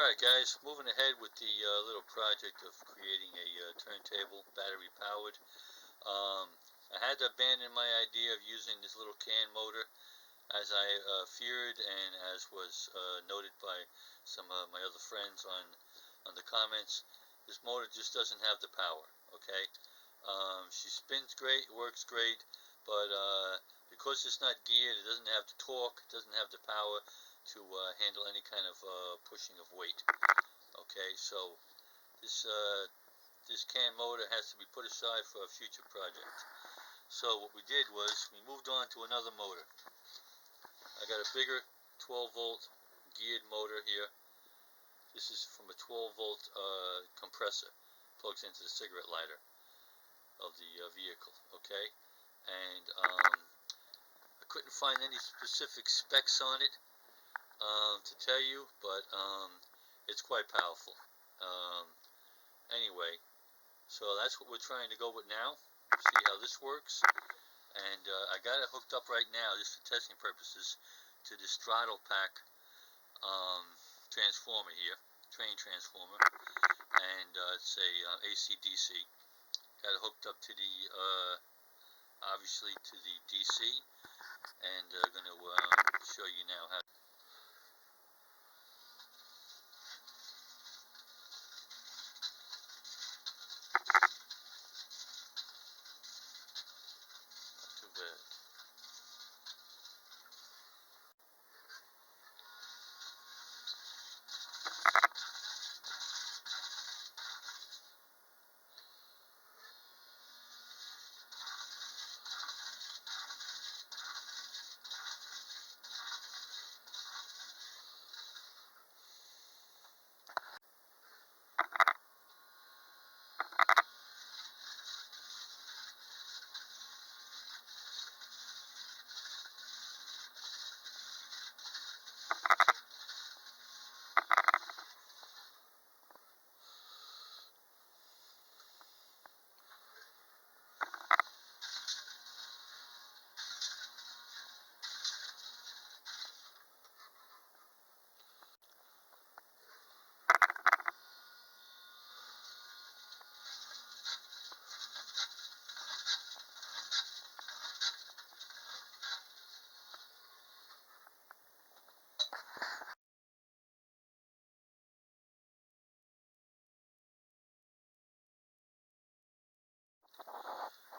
Alright guys, moving ahead with the little project of creating a turntable, battery powered. I had to abandon my idea of using this little can motor, as I feared and as was noted by some of my other friends on the comments. This motor just doesn't have the power, okay? She spins great, works great, but because it's not geared, it doesn't have the torque, it doesn't have the power to handle any kind of pushing of weight. Okay, so this can motor has to be put aside for a future project. So what we did was we moved on to another motor. I got a bigger 12 volt geared motor here. This is from a 12 volt compressor, plugs into the cigarette lighter of the vehicle. Okay, and I couldn't find any specific specs on it to tell you, but it's quite powerful. Anyway, so that's what we're trying to go with now. See how this works. And I got it hooked up right now, just for testing purposes, to this throttle pack transformer here, train transformer, and it's a AC/DC. Got it hooked up to the obviously to the DC, and going to show you now how. Too bad.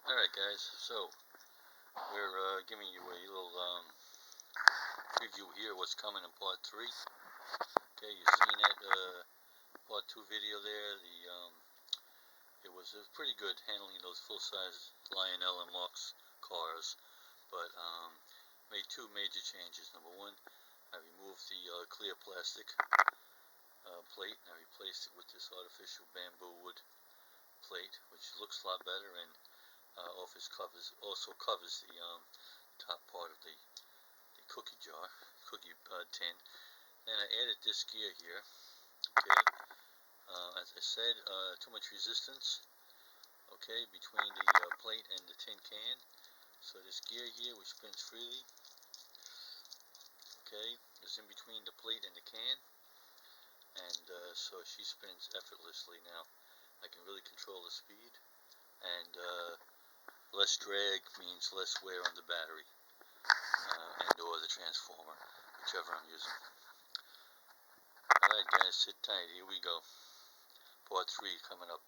Alright guys, so we're giving you a little preview here what's coming in part 3. Okay, you've seen that part 2 video there. It was pretty good handling those full-size Lionel and Marks cars, but made two major changes. Number one, I removed the clear plastic plate and I replaced it with this artificial bamboo wood plate, which looks a lot better and also covers the top part of the cookie tin. Then I added this gear here. Okay, as I said, too much resistance. Okay, between the plate and the tin can. So this gear here, which spins freely, okay, is in between the plate and the can, and so she spins effortlessly now. I can really control the speed, and less drag means less wear on the battery and or the transformer, whichever I'm using. Alright guys, sit tight, here we go. Part 3 coming up.